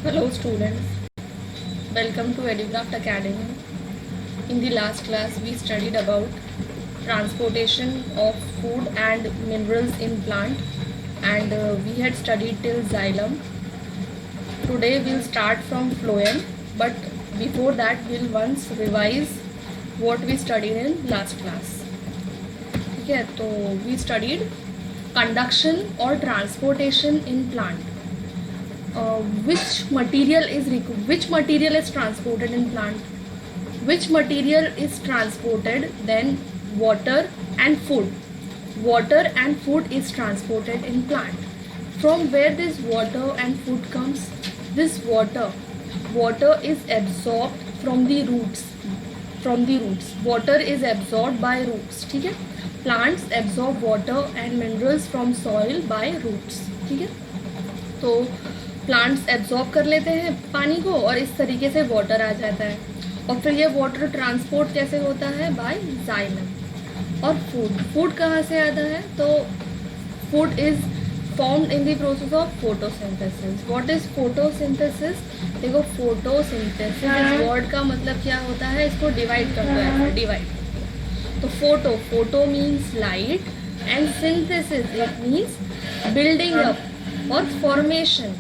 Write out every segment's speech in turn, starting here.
Hello students, welcome to EduCraft Academy. In the last class we studied about transportation of food and minerals in plant and we had studied till xylem. Today we'll start from phloem, but before that we'll once revise what we studied in last class. ठीक है, तो we studied conduction or transportation in plant. Which material is transported in plant? Which material is transported? Then water and food. Water and food is transported in plant. From where this water and food comes? This water is absorbed from the roots. Water is absorbed by roots. ठीक है, plants absorb water and minerals from soil by roots. ठीक है, तो plants absorb कर लेते हैं पानी को और इस तरीके से वाटर आ जाता है और फिर ये वाटर ट्रांसपोर्ट कैसे होता है? Bye xylem. और फूड कहाँ से आता है? तो food is formed in the process of photosynthesis. What is photosynthesis? देखो, फोटोसिंथेसिस इस वर्ड का मतलब क्या होता है? इसको डिवाइड कर दो ऐसे, डिवाइड. तो photo means light and synthesis it means building up और फॉर्मेशन.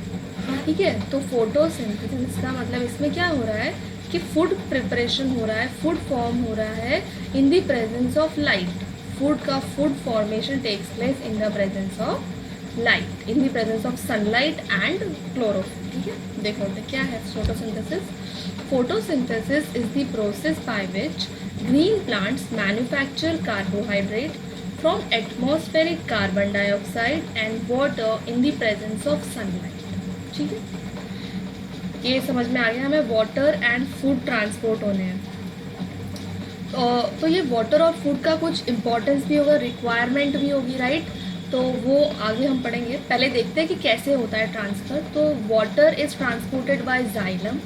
ठीक है, तो फोटोसिंथेसिस का मतलब इसमें क्या हो रहा है कि फूड प्रिपरेशन हो रहा है, फूड फॉर्म हो रहा है in the presence of light. Food formation takes place in the presence of light, in the presence of sunlight and chlorophyll. ठीक है, देखो तो क्या है photosynthesis. Photosynthesis is the process by which green plants manufacture carbohydrate from atmospheric carbon dioxide and water in the presence of sunlight. ठीक है, ये समझ में आ गया हमें. वाटर एंड फूड ट्रांसपोर्ट होने हैं. तो ये वाटर और फूड का कुछ इम्पोर्टेंस भी होगा, रिक्वायरमेंट भी होगी, राइट. तो वो आगे हम पढ़ेंगे. पहले देखते हैं कि कैसे होता है ट्रांसफ़र. तो water is transported by xylem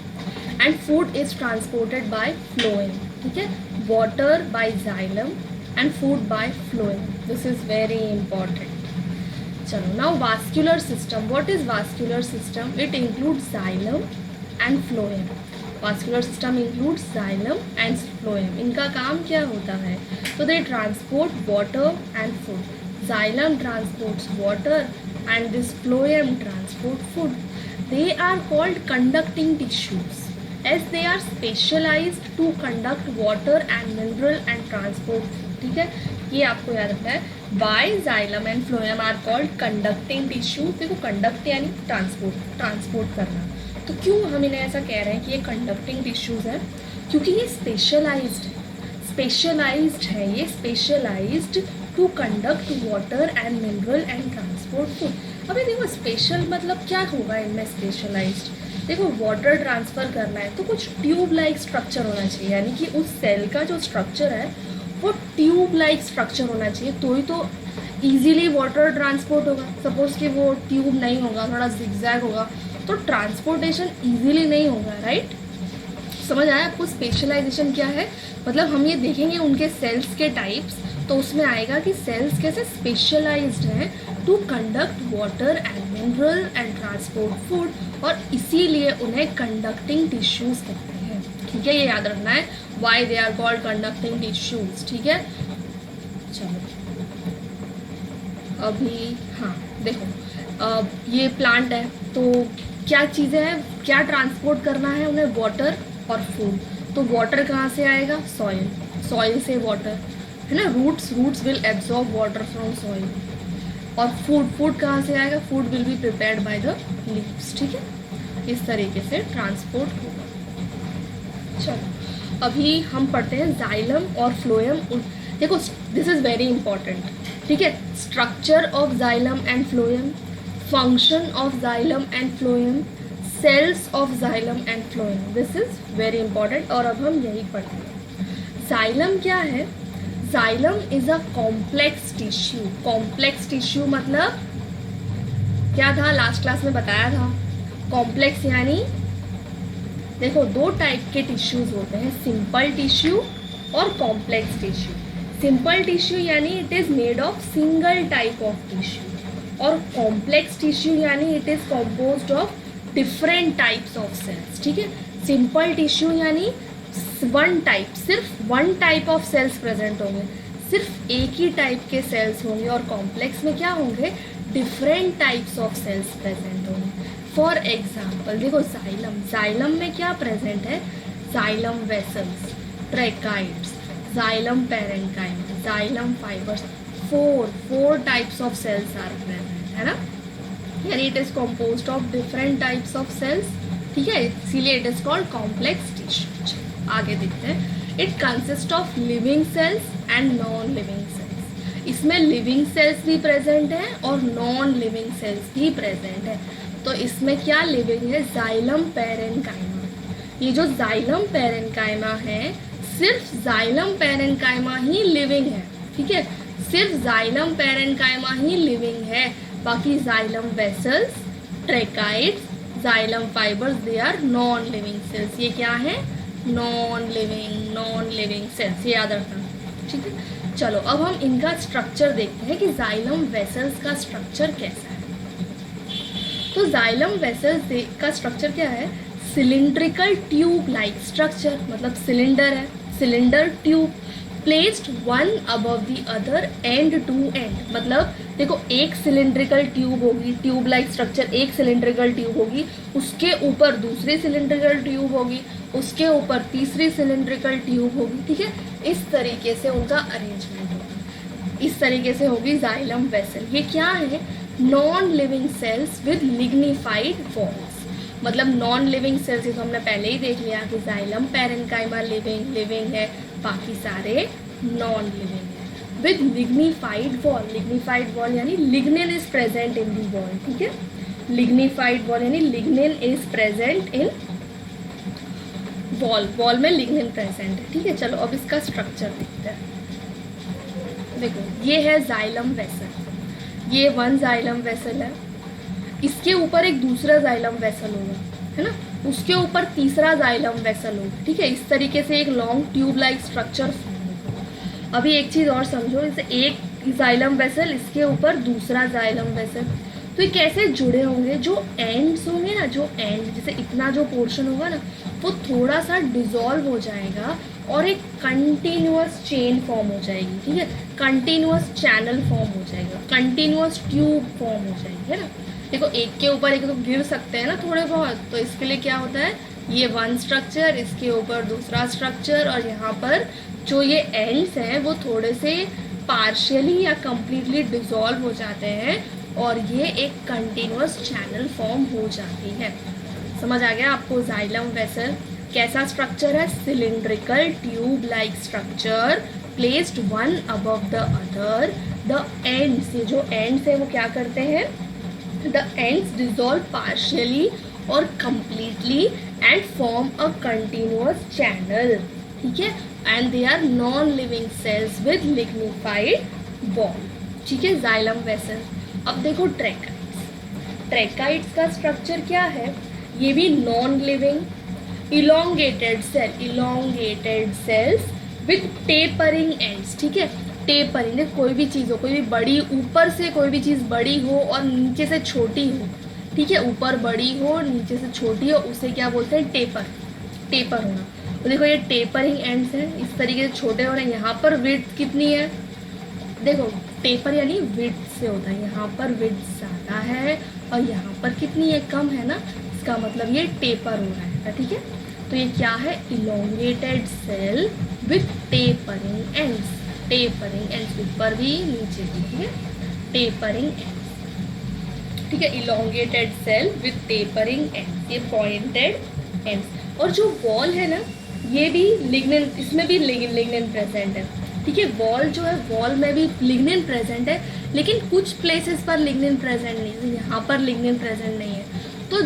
and food is transported by phloem. ठीक है, water bye xylem and food by phloem. This is very important. चलो, now vascular system. What is vascular system? It includes xylem and phloem. Vascular system includes xylem and phloem. इनका काम क्या होता है? तो they transport water and food. Xylem transports water and this phloem transport food. They are called conducting tissues as they are specialized to conduct water and mineral and transport food. ठीक है, ये आपको याद रखना है. Why xylem and phloem are called conducting tissue. देखो, conduct यानी transport करना. तो क्यों हम इन्हें ऐसा कह रहे हैं कि ये कंडक्टिंग टिश्यूज हैं? क्योंकि ये स्पेशलाइज्ड है. ये specialized to conduct water and mineral and transport food. अभी देखो, स्पेशल मतलब क्या होगा इनमें स्पेशलाइज्ड? देखो, वाटर ट्रांसफ़र करना है तो कुछ ट्यूब लाइक स्ट्रक्चर होना चाहिए, यानी कि उस सेल का जो स्ट्रक्चर है वो ट्यूब लाइक स्ट्रक्चर होना चाहिए, तो ही तो इजीली वाटर ट्रांसपोर्ट होगा. सपोज कि वो ट्यूब नहीं होगा, थोड़ा जिगजैग होगा, तो ट्रांसपोर्टेशन इजीली नहीं होगा, राइट. समझ आया आपको? स्पेशलाइजेशन क्या है? मतलब हम ये देखेंगे उनके सेल्स के टाइप्स, तो उसमें आएगा कि सेल्स कैसे स्पेशलाइज्ड हैं to conduct water and mineral and transport food, और इसीलिए उन्हें कंडक्टिंग टिश्यूज कहते हैं. ठीक है, ये याद रखना है. Why they are called conducting tissues. ठीक है, चलो अभी हाँ देखो, ये प्लांट है तो क्या चीज़ें हैं, क्या ट्रांसपोर्ट करना है उन्हें? वाटर और फूड. तो वाटर कहाँ से आएगा? सॉइल से वाटर, है ना. Roots will absorb water from soil. और फूड कहाँ से आएगा? Food will be prepared by the leaves. ठीक है, इस तरीके से ट्रांसपोर्ट होगा. चलो, अभी हम पढ़ते हैं जाइलम और फ्लोएम. देखो, दिस इज़ वेरी इंपॉर्टेंट. ठीक है, structure of xylem and phloem, function of xylem and phloem, cells of xylem and phloem. This is very important और अब हम यही पढ़ते हैं. जाइलम क्या है? Xylem is a complex tissue. Complex tissue मतलब क्या था? लास्ट क्लास में बताया था. कॉम्प्लेक्स यानी देखो, दो टाइप के टिश्यूज होते हैं, सिंपल टिश्यू और कॉम्प्लेक्स टिश्यू. सिंपल टिश्यू यानी it is made of single type of tissue, और कॉम्प्लेक्स टिश्यू यानी it is composed of different types of cells, ठीक है। सिंपल टिश्यू यानी वन टाइप, सिर्फ one type of cells present होंगे, सिर्फ एक ही टाइप के सेल्स होंगे, और कॉम्प्लेक्स में क्या होंगे, different types of cells present होंगे। फॉर एग्जाम्पल देखो जाइलम, जाइलम में क्या प्रेजेंट है, xylem vessels, tracheids, xylem parenchyma, xylem fibres, four types of cells are present, है ना, यानी it is composed of different types of cells, ठीक है, इसीलिए it is called complex tissue. आगे देखते हैं, it consist of living cells and non living cells. इसमें लिविंग सेल्स भी प्रेजेंट है और नॉन लिविंग सेल्स भी प्रेजेंट है। तो इसमें क्या लिविंग है, जाइलम पैरेन्काइमा। ये जो जाइलम पैरेन्काइमा है, सिर्फ जाइलम पैरेन्काइमा ही लिविंग है, ठीक है, सिर्फ जाइलम पैरेन्काइमा ही लिविंग है, बाकी xylem vessels, tracheids, xylem fibres, they are non living cells. ये क्या है, नॉन लिविंग सेल्स, ये याद रखना, ठीक है। चलो अब हम इनका स्ट्रक्चर देखते हैं कि जाइलम वेसल्स का स्ट्रक्चर कैसा है। तो जाइलम वेसल्स का स्ट्रक्चर क्या है, सिलिंड्रिकल ट्यूब लाइक स्ट्रक्चर, मतलब सिलेंडर है, cylinder tube, placed one above the other end to end. मतलब देखो एक सिलिंड्रिकल ट्यूब होगी, ट्यूब लाइक स्ट्रक्चर, एक सिलिंड्रिकल ट्यूब होगी, उसके ऊपर दूसरी सिलिंड्रिकल ट्यूब होगी, उसके ऊपर तीसरी सिलिंड्रिकल ट्यूब होगी, ठीक है, इस तरीके से उनका अरेंजमेंट होगा, इस तरीके से होगी जाइलम वेसल। ये क्या है, non living sales with lignified walls. मतलब नॉन लिविंग सेल्स, तो हमने पहले ही देख लिया कि जाइलम पैरेन्काइमा लिविंग है, बाकी सारे नॉन लिविंग है, with lignified wall. Lignified wall यानी lignin is present in the wall, ठीक है, लिग्निफाइड वॉल यानी lignin is present in wall, wall में लिग्निन प्रेजेंट है, ठीक है। चलो अब इसका स्ट्रक्चर देखते हैं। देखो ये है जाइलम वेसल, ये वन जाइलम वेसल है, इसके ऊपर एक दूसरा जाइलम वेसल होगा, है ना, उसके ऊपर तीसरा जाइलम वेसल होगा, ठीक है, इस तरीके से एक लॉन्ग ट्यूब लाइक स्ट्रक्चर होगा। अभी एक चीज़ और समझो, जैसे एक जाइलम वेसल, इसके ऊपर दूसरा जाइलम वेसल, तो ये कैसे जुड़े होंगे, जो एंड्स होंगे ना, जो एंड जैसे इतना जो पोर्शन होगा ना, वो थोड़ा सा डिसॉल्व हो जाएगा और एक कंटिन्यूअस चेन फॉर्म हो जाएगी, ठीक है, कंटिन्यूअस चैनल फॉर्म हो जाएगा, कंटिन्यूअस ट्यूब फॉर्म हो जाएगी, है ना। देखो एक के ऊपर एक तो गिर सकते हैं ना थोड़े बहुत, तो इसके लिए क्या होता है, ये वन स्ट्रक्चर, इसके ऊपर दूसरा स्ट्रक्चर, और यहाँ पर जो ये एंड्स हैं वो थोड़े से पार्शियली या कंप्लीटली डिसॉल्व हो जाते हैं और ये एक कंटिन्यूअस चैनल फॉर्म हो जाती है। समझ आ गया आपको जाइलम वेसल कैसा स्ट्रक्चर है, cylindrical tube like structure, placed one above the other, the ends, ये जो एंड्स है वो क्या करते हैं, the ends dissolve partially or completely and form a continuous channel, ठीक है, and they are non-living cells with lignified wall, ठीक है, जाइलम वेसल। अब देखो ट्रैकाइड्स, ट्रैकाइड्स का स्ट्रक्चर क्या है, ये भी non living elongated sales with tapering ends, ठीक है, टेपरिंग, कोई भी चीज़ हो, कोई भी बड़ी, ऊपर से कोई भी चीज़ बड़ी हो और नीचे से छोटी हो, ठीक है, ऊपर बड़ी हो नीचे से छोटी हो, उसे क्या बोलते हैं, टेपर होना। तो देखो ये टेपरिंग एंड्स हैं, इस तरीके से छोटे हो रहे हैं। यहाँ पर विड्थ कितनी है, देखो टेपर यानी विड्थ से होता है, यहाँ पर विड्थ ज़्यादा है और यहाँ पर कितनी है, कम है ना, इसका मतलब ये टेपर हो रहा है, ठीक है। तो ये क्या है, elongated cell with tapering ends, tapering ends, ऊपर भी नीचे भी, ठीक है, टेपरिंग एंड्स, ठीक है, elongated cell with tapering ends, ये पॉइंटेड एंड्स। और जो वॉल है ना, ये भी लिग्निन, इसमें भी लिग्निन प्रेजेंट है, ठीक है, वॉल जो है, वॉल में भी लिग्निन प्रेजेंट है, लेकिन कुछ प्लेसेस पर लिग्निन प्रेजेंट नहीं है, यहाँ पर लिग्निन प्रेजेंट नहीं है। तो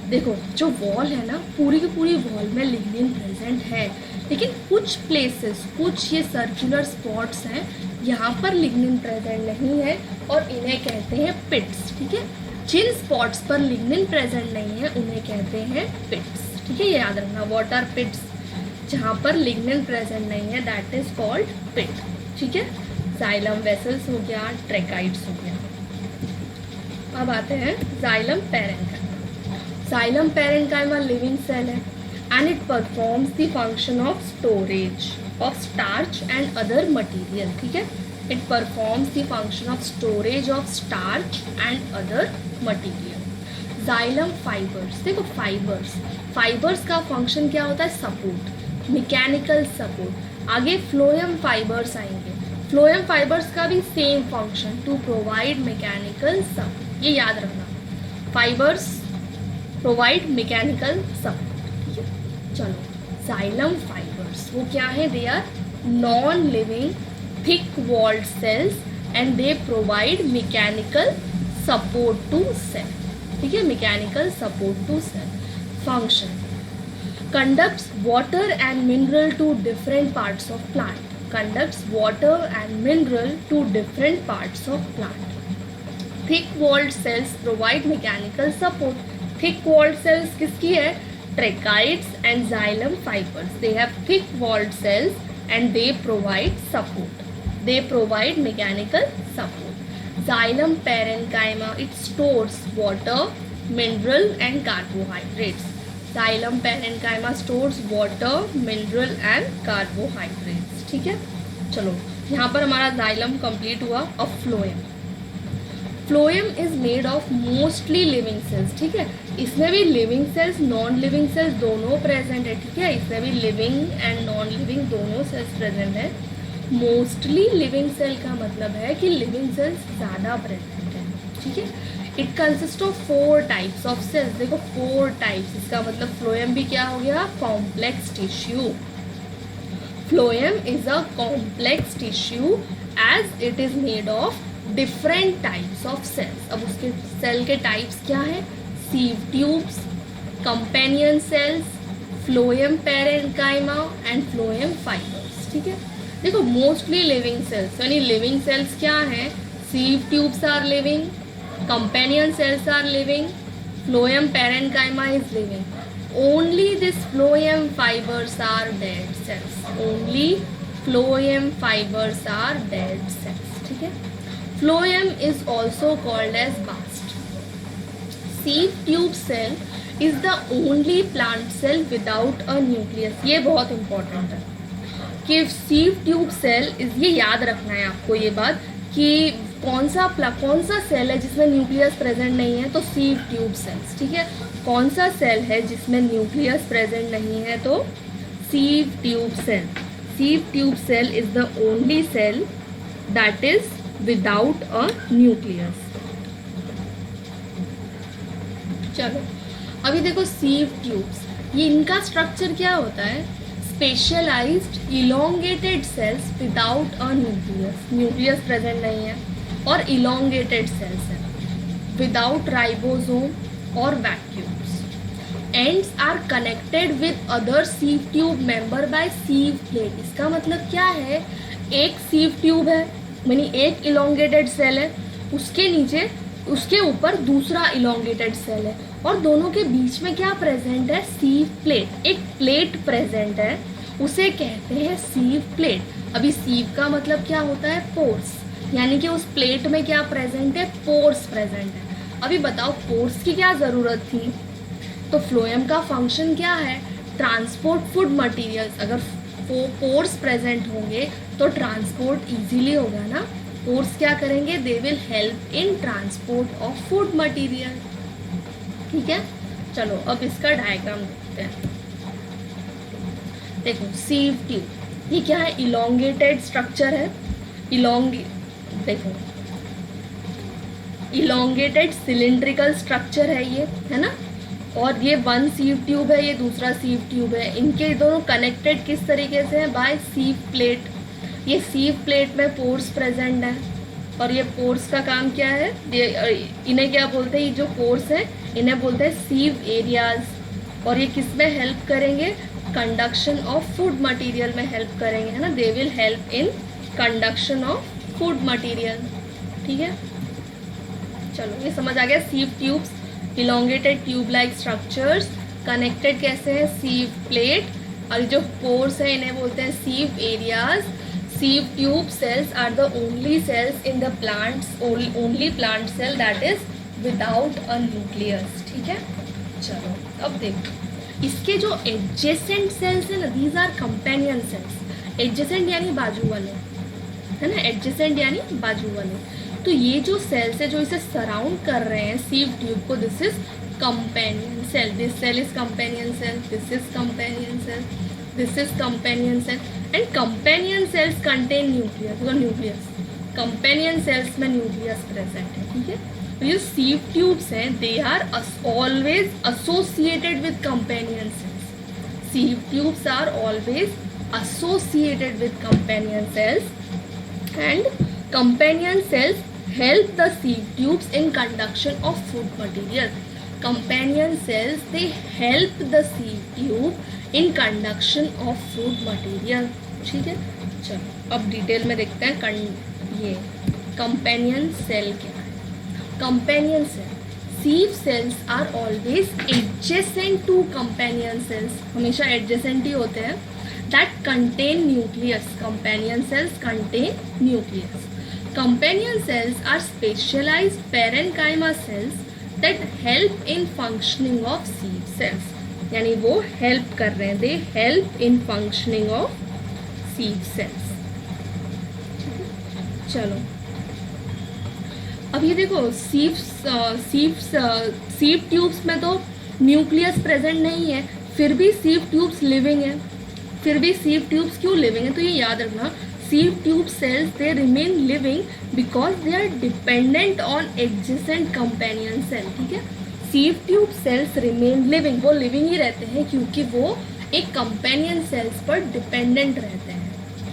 देखो जो वॉल है ना, पूरी की पूरी वॉल में लिग्निन प्रेजेंट है, लेकिन कुछ प्लेसेस, कुछ ये सर्कुलर स्पॉट्स हैं, यहाँ पर लिग्निन प्रेजेंट नहीं है और इन्हें कहते हैं पिट्स, ठीक है। जिन स्पॉट्स पर लिग्निन प्रेजेंट नहीं है उन्हें कहते हैं पिट्स, ठीक है, ये याद रखना, वाट आर पिट्स, जहाँ पर लिग्निन प्रेजेंट नहीं है दैट इज कॉल्ड पिट, ठीक है। जाइलम वेसल्स हो गया, ट्रैकाइड्स हो गया। अब आते हैं xylem parenchyma. Xylem parenchyma living cell है and it performs the function of storage of starch and other material. ठीक है, it performs the function of storage of starch and other material. Xylem fibres, देखो fibres का function क्या होता है? Support, mechanical support. आगे phloem fibres आएंगे. Phloem fibres का भी same function, to provide mechanical support. ये याद रखना, फाइबर्स प्रोवाइड मैकेनिकल सपोर्ट. चलो, जाइलम फाइबर्स वो क्या है? They are non living thick walled cells and they provide mechanical support to cell. ठीक है, mechanical support to cell. Function, conducts water and mineral to different parts of plant. Conducts water and mineral to different parts of plant. Thick walled cells provide mechanical support. Thick walled cells किसकी है? Tracheids and xylem fibers. They have thick walled cells and they provide support. They provide mechanical support. Xylem parenchyma, it stores water, mineral and carbohydrates. Xylem parenchyma stores water, mineral and carbohydrates. ठीक है, चलो यहाँ पर हमारा xylem complete हुआ. अब phloem is made of mostly living sales. ठीक है, इसमें भी living cells, non living sales दोनों प्रेजेंट है. ठीक है, इसमें भी लिविंग एंड नॉन लिविंग दोनों सेल्स प्रेजेंट है. मोस्टली लिविंग सेल का मतलब है कि लिविंग सेल्स ज़्यादा प्रेजेंट है. ठीक है, it consist of 4 types of cells. देखो 4 टाइप्स, इसका मतलब फ्लोएम भी क्या हो गया? Complex tissue. Phloem is a complex tissue as it is made of different types of cells. अब उसके सेल के टाइप्स क्या है? Sieve tubes, companion cells, phloem parenchyma and phloem fibres. ठीक है, देखो मोस्टली लिविंग सेल्स, यानी लिविंग सेल्स क्या हैं? Sieve tubes are living, companion cells are living, phloem parenchyma is living. Only this phloem fibers are dead cells. Only phloem fibers are dead cells. ठीक है, phloem is also called as bast. Sieve tube cell is the only plant cell without a nucleus. ये बहुत important है कि sieve tube cell is, ये याद रखना है आपको ये बात कि कौन सा सेल है जिसमें न्यूक्लियस प्रेजेंट नहीं है? तो सीव ट्यूब सेल्स. ठीक है, कौन सा सेल है जिसमें न्यूक्लियस प्रेजेंट नहीं है? तो sieve tube cell. Sieve tube cell is the only cell that is without a nucleus. चलो अभी देखो सीव ट्यूब्स, ये इनका स्ट्रक्चर क्या होता है? Specialised elongated cells without a nucleus. Nucleus present नहीं है और इलोंगेटेड सेल्स है, विदाउट राइबोसोम और vacuums. Ends are connected with other sieve tube member by sieve plate. इसका मतलब क्या है? एक सीव ट्यूब है, यानी एक इलोंगेटेड सेल है, उसके नीचे उसके ऊपर दूसरा इलोंगेटेड सेल है और दोनों के बीच में क्या प्रेजेंट है? सीव प्लेट. एक प्लेट प्रेजेंट है, उसे कहते हैं सीव प्लेट. अभी सीव का मतलब क्या होता है? पोर्स, यानी कि उस प्लेट में क्या प्रेजेंट है? पोर्स प्रेजेंट है. अभी बताओ पोर्स की क्या ज़रूरत थी? तो फ्लोएम का फंक्शन क्या है? Transport food materials. अगर पोर्स प्रेजेंट होंगे तो ट्रांसपोर्ट इजीली होगा ना. पोर्स क्या करेंगे? दे will help in transport of food material. ठीक है, चलो अब इसका डायग्राम देखते हैं. देखो सीव ट्यूब, ये क्या है? इलोंगेटेड स्ट्रक्चर है. देखो इलोंगेटेड सिलिंड्रिकल स्ट्रक्चर है ये, है ना. और ये वन सीव ट्यूब है, ये दूसरा सीव ट्यूब है. इनके दोनों कनेक्टेड किस तरीके से है? By sieve plate. ये सीव प्लेट में पोर्स प्रेजेंट है और ये पोर्स का काम क्या है? इन्हें क्या बोलते हैं? ये जो पोर्स है इन्हें बोलते हैं सीव एरियाज. और ये किस में हेल्प करेंगे? कंडक्शन ऑफ फूड मटेरियल में हेल्प करेंगे, है ना. They will help in conduction of food material. ठीक है, चलो ये समझ आ गया. Sieve tubes, elongated tube like structures, connected कैसे हैं? Sieve plate. और जो पोर्स है इन्हें बोलते हैं sieve areas. Sieve tube cells are the only cells in the plants, only plant cell that is without a nucleus. ठीक है, चलो अब देखो इसके जो एडजेसेंट सेल्स है ना, these are companion cells. Adjacent यानी बाजू वाले, है ना, एडजेसेंट यानी बाजू वाले। तो ये जो सेल्स है जो इसे सराउंड कर रहे हैं सीव ट्यूब को, this is companion cell. This cell is companion cell, this is companion cell, this is companion cell. And companion cells contain nucleus, तो न्यूक्लियस, कंपेनियन सेल्स में न्यूक्लियस प्रेजेंट है, ठीक है। तो ये सीव ट्यूब्स हैं, they are always associated with companion cells. Sieve tubes are always associated with companion cells and companion cells help the sieve tubes in conduction of food material. Companion cells they help the sieve tube in conduction of food material. ठीक है, चलो अब detail में देखते हैं ये companion cell क्या है। Companion cell, sieve cells are always adjacent to companion cells, हमेशा adjacent ही होते हैं, that contain nucleus. Companion cells contain nucleus. Companion cells are specialized parenchyma cells that help in functioning of sieve cells. यानी वो help कर रहे हैं, they help in functioning of sieve cells. चलो अब ये देखो सीव ट्यूब्स में तो न्यूक्लियस प्रेजेंट नहीं है, फिर भी सीव ट्यूब्स लिविंग है। फिर भी सीव ट्यूब्स क्यों लिविंग है, तो ये याद रखना, sieve tube cells they remain living because they are dependent on adjacent companion cell, ठीक है। Sieve tube cells remain living, वो लिविंग ही रहते हैं क्योंकि वो एक कंपेनियन सेल्स पर डिपेंडेंट रहते हैं,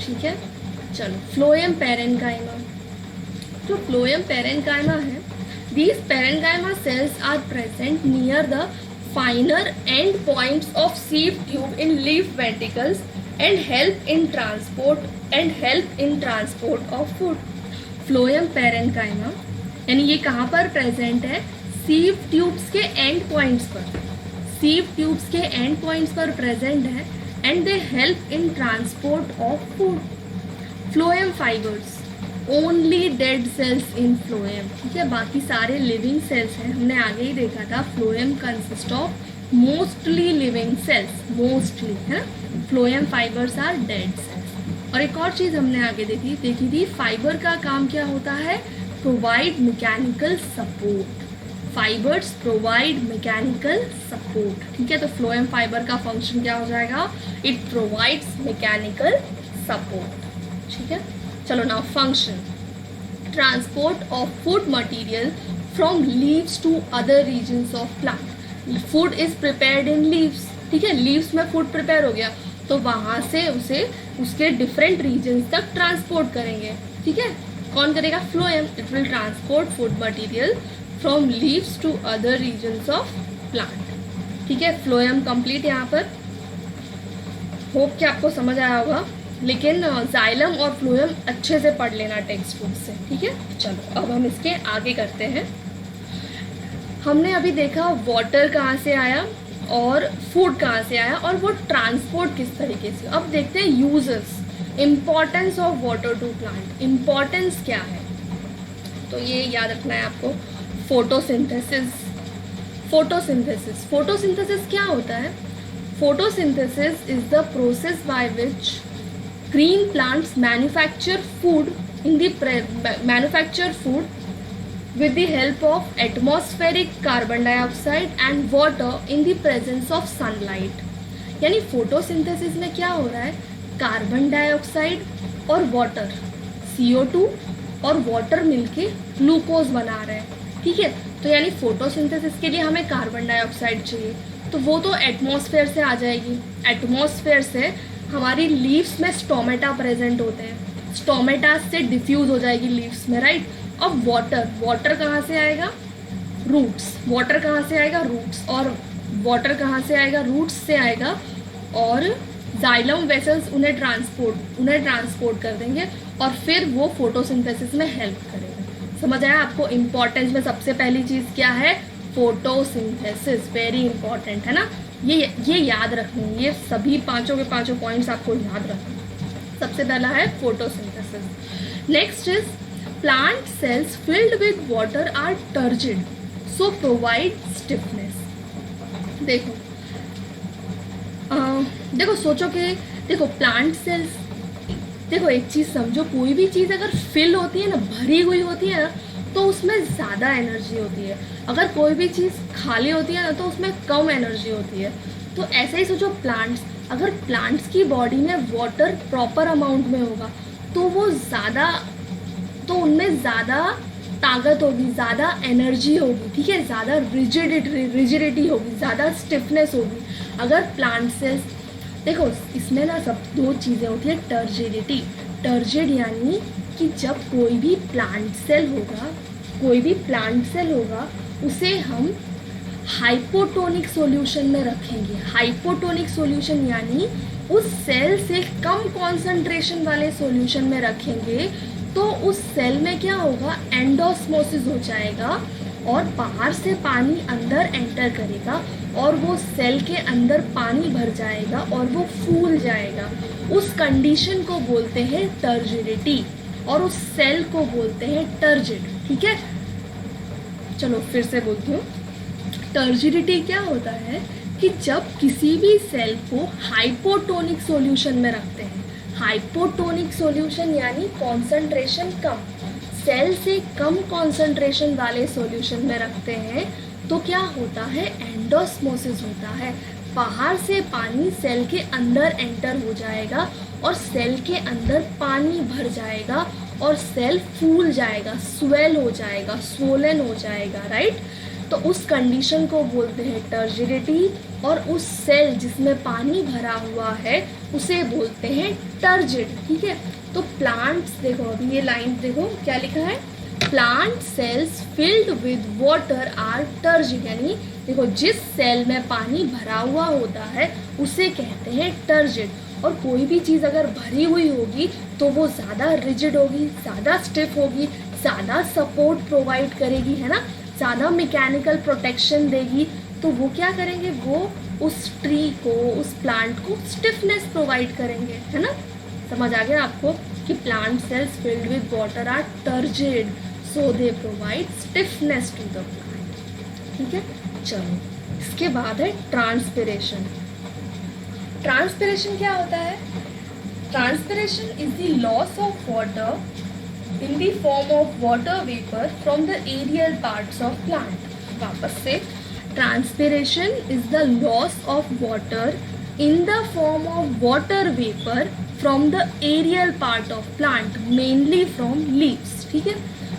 ठीक है। चलो फ्लोएम पेरेन्काइमा, जो फ्लोएम पेरेन्काइमा है, these parenchyma cells are present near the finer end points of sieve tube in leaf ventricles and help in transport of food. Phloem parenchyma यानी ये कहाँ पर प्रेजेंट है, सीव ट्यूब्स के and points पर, sieve tubes के and points पर present है and they help in transport of food. Phloem fibres, only dead cells in phloem, ठीक है, बाकी सारे लिविंग सेल्स हैं. हमने आगे ही देखा था phloem consist of mostly living cells, mostly है, phloem fibres are dead cells. और एक और चीज़ हमने आगे देखी थी, फाइबर का काम क्या होता है, provide mechanical support. Fibres provide mechanical support, ठीक है. तो फ्लोएम फाइबर का फंक्शन क्या हो जाएगा, इट प्रोवाइड्स मैकेनिकल सपोर्ट, ठीक है. चलो now function, transport of food material from leaves to other regions of plant. Food is prepared in leaves, ठीक है, लीव्स में फूड प्रिपेयर हो गया तो वहाँ से उसे उसके डिफरेंट रीजन्स तक ट्रांसपोर्ट करेंगे, ठीक है. कौन करेगा, phloem. It will transport food material from leaves to other regions of plant, ठीक है. फ्लोएम कंप्लीट यहाँ पर. होप कि आपको समझ आया होगा, लेकिन जाइलम और फ्लोएम अच्छे से पढ़ लेना टेक्स्ट बुक से, ठीक है. चलो अब हम इसके आगे करते हैं. हमने अभी देखा वाटर कहाँ से आया और फूड कहाँ से आया और वो ट्रांसपोर्ट किस तरीके से. अब देखते हैं users, importance of water to plant. Importance क्या है, तो ये याद रखना है आपको. फोटोसिंथेसिस, फोटोसिंथेसिस, फोटोसिंथेसिस क्या होता है. Photosynthesis is the process by which green plants manufacture food with the help of atmospheric carbon dioxide and water in the presence of sunlight. यानी फोटोसिंथेसिस में क्या हो रहा है, कार्बन डाइऑक्साइड और वाटर, CO2 और वाटर मिलके ग्लूकोज बना रहे हैं, ठीक है. तो यानी फोटोसिंथेसिस के लिए हमें कार्बन डाइऑक्साइड चाहिए, तो वो तो एटमॉस्फेयर से आ जाएगी. एटमॉस्फेयर से हमारी लीव्स में स्टोमेटा प्रेजेंट होते हैं, स्टोमेटा से डिफ्यूज हो जाएगी लीव्स में, राइट. अब वाटर, वाटर कहाँ से आएगा, रूट्स. वाटर कहाँ से आएगा, रूट्स. और वाटर कहाँ से आएगा, रूट्स से आएगा. और जाइलम वेसल्स उन्हें ट्रांसपोर्ट कर देंगे और फिर वो फोटोसिंथेसिस में हेल्प करेगा. समझ आया आपको. इम्पॉर्टेंस में सबसे पहली चीज़ क्या है, फोटोसिंथेसिस. वेरी इंपॉर्टेंट है ना, ये याद रखनी है. ये सभी पांचों के पांचों पॉइंट्स आपको याद रखना. सबसे पहला है photosynthesis. Next is plant cells filled with water are turgid so provide stiffness. देखो देखो सोचो कि देखो प्लांट सेल्स, देखो एक चीज़ समझो, कोई भी चीज़ अगर फिल होती है ना, भरी हुई होती है ना, तो उसमें ज़्यादा एनर्जी होती है। अगर कोई भी चीज़ खाली होती है ना, तो उसमें कम एनर्जी होती है। तो ऐसे ही सोचो प्लांट्स, अगर प्लांट्स की बॉडी में वाटर प्रॉपर अमाउंट में होगा तो वो ज़्यादा, तो उनमें ज़्यादा ताकत होगी, ज़्यादा एनर्जी होगी, ठीक है, ज़्यादा रिजिडिटी होगी, ज़्यादा स्टिफनेस होगी। अगर प्लांट सेल्स, देखो इसमें ना सब दो चीज़ें होती है, टर्जिडिटी, टर्जिड यानी कि जब कोई भी प्लांट सेल होगा, कोई भी प्लांट सेल होगा उसे हम हाइपोटोनिक सॉल्यूशन में रखेंगे। हाइपोटोनिक सॉल्यूशन यानी उस सेल से कम कॉन्सेंट्रेशन वाले सॉल्यूशन में रखेंगे, तो उस सेल में क्या होगा, एंडोस्मोसिस हो जाएगा और बाहर से पानी अंदर एंटर करेगा और वो सेल के अंदर पानी भर जाएगा और वो फूल जाएगा। उस कंडीशन को बोलते हैं टर्जिडिटी और उस सेल को बोलते हैं टर्जिड, ठीक है। चलो फिर से बोलती हूँ, टर्जिडिटी क्या होता है कि जब किसी भी सेल को हाइपोटोनिक सॉल्यूशन में रखते हैं, हाइपोटोनिक सॉल्यूशन यानी कॉन्सेंट्रेशन कम, सेल से कम कॉन्सेंट्रेशन वाले सॉल्यूशन में रखते हैं, तो क्या होता है, एंडोस्मोसिस होता है। बाहर से पानी सेल के अंदर एंटर हो जाएगा और सेल के अंदर पानी भर जाएगा और सेल फूल जाएगा, स्वेल हो जाएगा, स्वोलन हो जाएगा, राइट। तो उस कंडीशन को बोलते हैं टर्जिडिटी और उस सेल जिसमें पानी भरा हुआ है उसे बोलते हैं टर्जिड, ठीक है। तो प्लांट्स, देखो अभी ये लाइन देखो क्या लिखा है, plant cells filled with water are turgid, यानी देखो जिस सेल में पानी भरा हुआ होता है उसे कहते हैं टर्जिड। और कोई भी चीज़ अगर भरी हुई होगी तो वो ज़्यादा रिजिड होगी, ज़्यादा स्टिफ होगी, ज़्यादा सपोर्ट प्रोवाइड करेगी, है ना, ज़्यादा मैकेनिकल प्रोटेक्शन देगी। तो वो क्या करेंगे, वो उस ट्री को, उस प्लांट को स्टिफनेस प्रोवाइड करेंगे, है ना। समझ आ गया आपको कि plant cells filled with water are turgid, so they provide stiffness to the plant, ठीक है। चलो इसके बाद है ट्रांसपिरेशन। ट्रांसपिरेशन क्या होता है, transpiration is the loss of water in the form of water vapor from the aerial parts of plant। वापस से, transpiration is the loss of water in the form of water vapor from the aerial part of plant, mainly from leaves, ठीक है।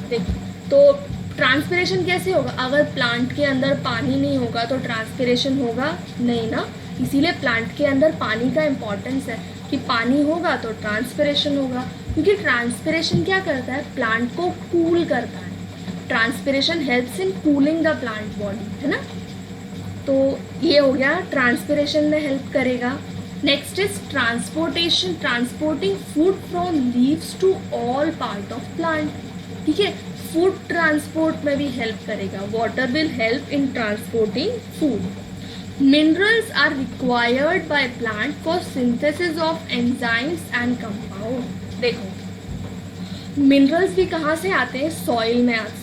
देखो तो transpiration कैसे होगा, अगर plant के अंदर पानी नहीं होगा तो ट्रांसपिरेशन होगा नहीं ना, इसीलिए प्लांट के अंदर पानी का इम्पोर्टेंस है कि पानी होगा तो ट्रांसपिरेशन होगा, क्योंकि ट्रांसपिरेशन क्या करता है, प्लांट को कूल करता है। Transpiration helps in cooling the plant body, है ना। तो ये हो गया, ट्रांसपिरेशन में हेल्प करेगा। Next is transportation, transporting food from leaves to all part of plant, ठीक है। फूड ट्रांसपोर्ट में भी हेल्प करेगा, water will help in transporting food. Minerals are required by plant for synthesis of enzymes and compound। देखो minerals भी कहाँ से आते हैं,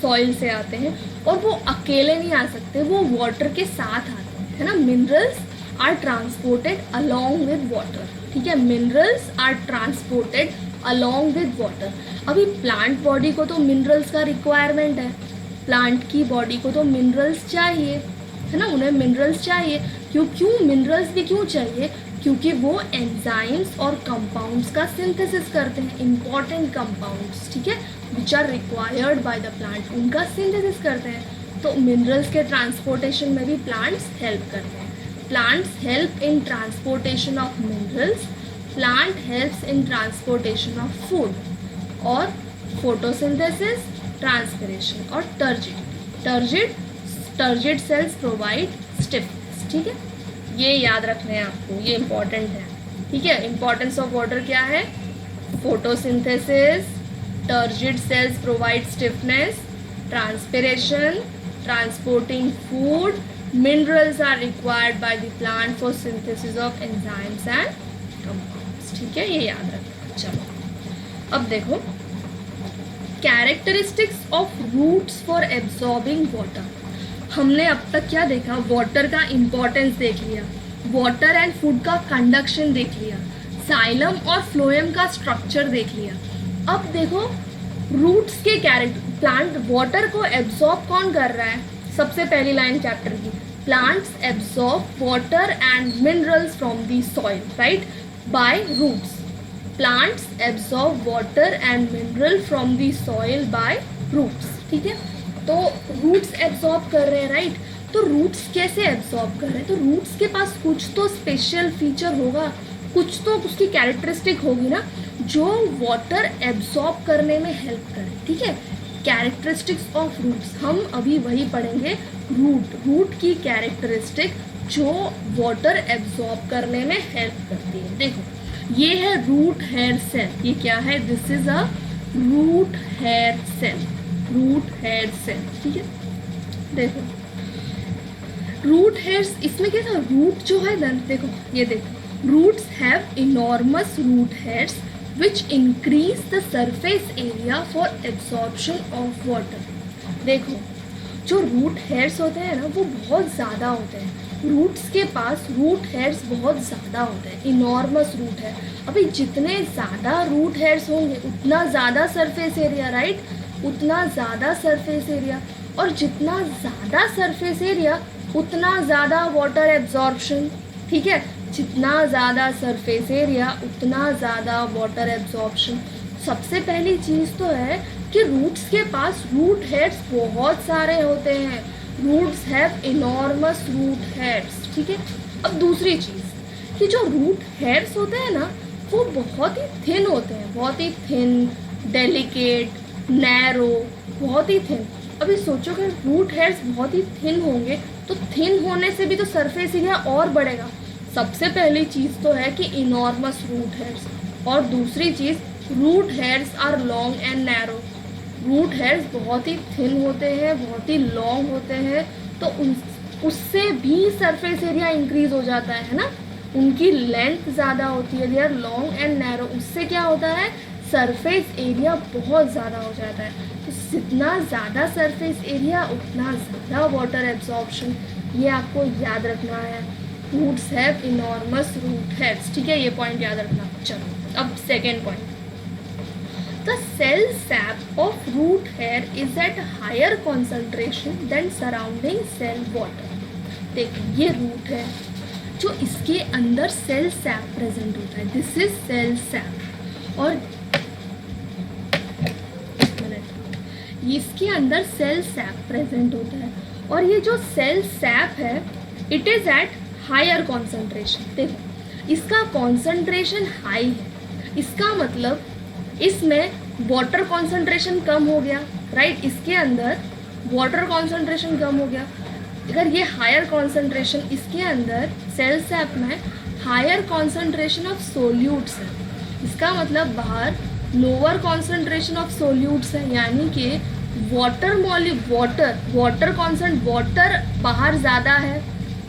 सॉइल से आते हैं, और वो अकेले नहीं आ सकते, वो वाटर के साथ आते हैं, है ना। Minerals are transported along with water, ठीक है, minerals are transported along with water. अभी प्लांट बॉडी को तो मिनरल्स का रिक्वायरमेंट है, प्लांट की बॉडी को तो मिनरल्स चाहिए, है ना, उन्हें मिनरल्स चाहिए। क्यों मिनरल्स भी क्यों चाहिए, क्योंकि वो एंजाइम्स और कंपाउंड्स का सिंथेसिस करते हैं, इंपॉर्टेंट कंपाउंड्स, ठीक है, which are required by the plant, उनका सिंथेसिस करते हैं। तो मिनरल्स के ट्रांसपोर्टेशन में भी प्लांट्स हेल्प करते हैं। Plants help in transportation of minerals, plant helps in transportation of food, और फोटोसिंथेसिस, ट्रांसपिरेशन और टर्जिड सेल्स प्रोवाइड स्टिफनेस, ठीक है। ये याद रखना है आपको, ये इंपॉर्टेंट है, ठीक है। इंपॉर्टेंस ऑफ वाटर क्या है, photosynthesis, turgid cells provide stiffness, transpiration, transporting food, minerals are required by the plant for synthesis of enzymes and compounds, ठीक है, ये याद रखना। चलो अब देखो, characteristics of roots for absorbing water. हमने अब तक क्या देखा, वाटर का इम्पोर्टेंस देख लिया, वाटर एंड फूड का कंडक्शन देख लिया, साइलम और फ्लोएम का स्ट्रक्चर देख लिया। अब देखो रूट्स के कैरेक्टर, प्लांट वाटर को एब्जॉर्ब कौन कर रहा है, सबसे पहली लाइन चैप्टर की, plants absorb water and minerals from the soil, right, by roots. Plants absorb water and mineral from the soil by roots, ठीक है। तो रूट्स एब्जॉर्ब कर रहे हैं, राइट। तो रूट्स कैसे एब्जॉर्ब कर रहे हैं, तो रूट्स के पास कुछ तो स्पेशल फीचर होगा, कुछ तो उसकी कैरेक्टरिस्टिक होगी ना जो वाटर एब्जॉर्ब करने में हेल्प करे, ठीक है। कैरेक्टरिस्टिक्स ऑफ रूट्स, हम अभी वही पढ़ेंगे, रूट की कैरेक्टरिस्टिक जो वाटर एब्जॉर्ब करने में हेल्प करती है। देखो ये है रूट हेयर सेल, ये क्या है, this is a root hair cell, root hair cell, ठीक है। देखो रूट हेयर्स, इसमें क्या था, रूट जो है ना, देखो ये देखो, roots have enormous root hairs which increase the surface area for absorption of water। देखो जो रूट हेयर्स होते हैं ना वो बहुत ज़्यादा होते हैं, रूट्स के पास रूट हेयर्स बहुत ज़्यादा होते हैं, इनॉर्मस रूट है। अभी जितने ज़्यादा रूट हेयर्स होंगे उतना ज़्यादा सरफेस एरिया, राइट, उतना ज़्यादा सरफेस एरिया, और जितना ज़्यादा सरफेस एरिया उतना ज़्यादा वाटर एब्जॉर्प्शन, ठीक है, जितना ज़्यादा सरफेस एरिया उतना ज़्यादा वाटर एब्जॉर्प्शन। सबसे पहली चीज़ तो है कि रूट्स के पास रूट हेयर्स बहुत सारे होते हैं, roots have enormous root hairs, ठीक है। अब दूसरी चीज़ कि जो रूट हेयर्स होते हैं ना वो बहुत ही थिन होते हैं, बहुत ही थिन, डेलिकेट, नैरो, बहुत ही थिन। अभी सोचो कि रूट हेयर्स बहुत ही थिन होंगे तो थिन होने से भी तो सरफेस एरिया और बढ़ेगा। सबसे पहली चीज़ तो है कि इनॉर्मस रूट हेयर्स, और दूसरी चीज़ root hairs are long and narrow. Root hairs बहुत ही थिन होते हैं, बहुत ही लॉन्ग होते हैं, तो उससे भी सरफेस एरिया इंक्रीज हो जाता है ना, उनकी लेंथ ज़्यादा होती है, they are long and narrow, उससे क्या होता है, सरफेस एरिया बहुत ज़्यादा हो जाता है। तो जितना ज़्यादा सरफेस एरिया उतना ज़्यादा वाटर एब्जॉर्प्शन, ये आपको याद रखना है। Roots have enormous root hairs, ठीक है, ये पॉइंट याद रखना। चलो अब second point, the cell sap of root hair is at higher concentration than surrounding cell water. देखिए ये रूट है, जो इसके अंदर सेल सैप प्रेजेंट होता है, दिस इज सेल सैप, और इसके अंदर सेल सैप प्रेजेंट होता है, और ये जो सेल सैप है it is at higher concentration. देखो इसका कॉन्सेंट्रेशन हाई है, इसका मतलब इसमें वाटर कॉन्सेंट्रेशन कम हो गया, राइट, इसके अंदर वाटर कॉन्सेंट्रेशन कम हो गया। अगर ये हायर कॉन्सेंट्रेशन, इसके अंदर सेल सैप में हायर कॉन्सेंट्रेशन ऑफ सोल्यूट्स है, इसका मतलब बाहर लोअर कॉन्सेंट्रेशन ऑफ सोल्यूट्स है, यानी कि वाटर बाहर ज़्यादा है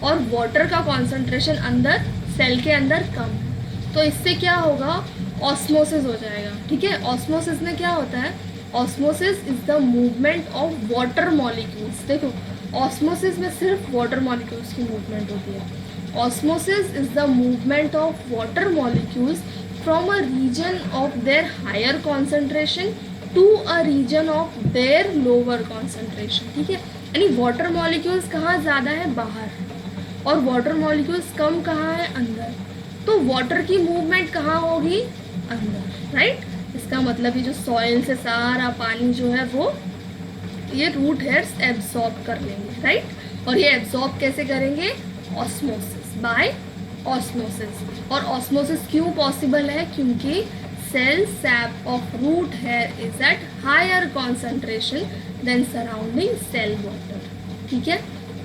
और वाटर का कॉन्सेंट्रेशन अंदर सेल के अंदर कम है। तो इससे क्या होगा, ऑस्मोसिस हो जाएगा, ठीक है। ऑस्मोसिस में क्या होता है, osmosis is the movement of water molecules. देखो ऑस्मोसिस में सिर्फ वाटर मॉलिक्यूल्स की मूवमेंट होती है। Osmosis is the movement of water molecules from a region of their higher concentration to a region of their lower concentration, ठीक है। यानी water molecules कहाँ ज़्यादा है, बाहर, और वाटर मॉलिक्यूल्स कम कहाँ है, अंदर। तो वाटर की मूवमेंट कहाँ होगी, अंदर, राइट। इसका मतलब ये जो सॉइल से सारा पानी जो है वो ये रूट हेयर्स एब्जॉर्ब कर लेंगे, राइट। और ये एब्जॉर्ब कैसे करेंगे, ऑस्मोसिस, बाय ऑस्मोसिस। और ऑस्मोसिस क्यों पॉसिबल है, क्योंकि cell sap of root hair is at higher concentration than surrounding cell water, ठीक है।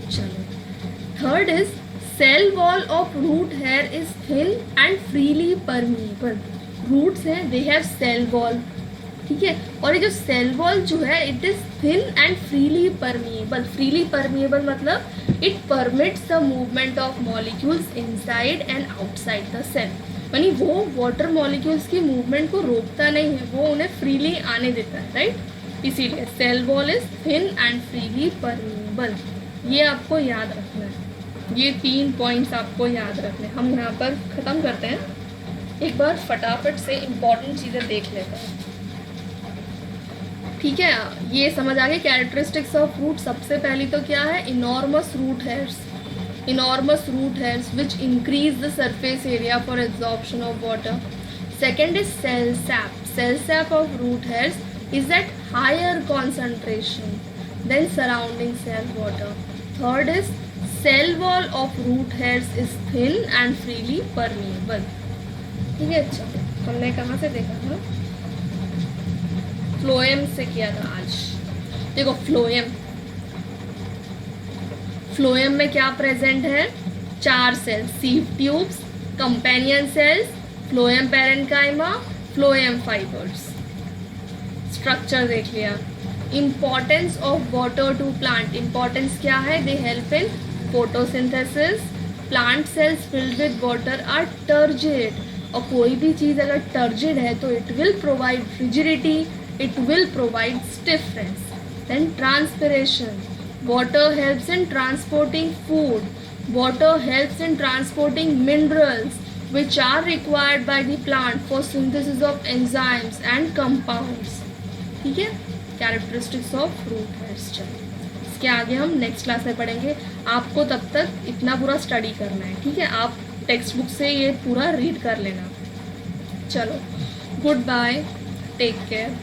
चलो third is cell wall of root hair is thin and freely permeable. Roots हैं, they have cell wall, ठीक है, और ये जो सेल वॉल जो है it is thin and freely permeable. Freely permeable मतलब it permits the movement of molecules inside and outside the cell, यानी वो वाटर मॉलिक्यूल्स की मूवमेंट को रोकता नहीं है, वो उन्हें फ्रीली आने देता है, राइट। इसीलिए cell wall is thin and freely permeable. ये आपको याद रखना है, ये 3 पॉइंट्स आपको याद रखने। हम यहाँ पर ख़त्म करते हैं, एक बार फटाफट से इम्पॉर्टेंट चीज़ें देख लेते हैं। ठीक है, ये समझ आ गए कैरेक्टरिस्टिक्स ऑफ फ्रूट। सबसे पहली तो क्या है, enormous root hairs, enormous root hairs which increase the surface area for absorption of water. Second is cell sap, cell sap of root hairs is at higher concentration than surrounding cell water. Third is cell wall of root hairs is thin and freely permeable. ठीक है, अच्छा हमने कहाँ से देखा था, phloem से किया था आज। देखो फ्लोएम, फ्लोएम में क्या प्रेजेंट है, 4 cells, sieve tubes, companion cells, phloem parenchyma, phloem fibres. Structure देख लिया। Importance of water to plant, importance क्या है, they help in photosynthesis, plant cells filled with water are turgid, और कोई भी चीज़ अगर टर्जिड है तो it will provide rigidity, it will provide stiffness. Then transpiration, water helps in transporting food, water helps in transporting minerals which are required by the plant for synthesis of enzymes and compounds। ठीक है, characteristics of fruit hairs. चलिए इसके आगे हम next class में पढ़ेंगे। आपको तब तक इतना पूरा स्टडी करना है, ठीक है, आप टेक्स्ट बुक से ये पूरा रीड कर लेना। चलो, गुड बाय, टेक केयर।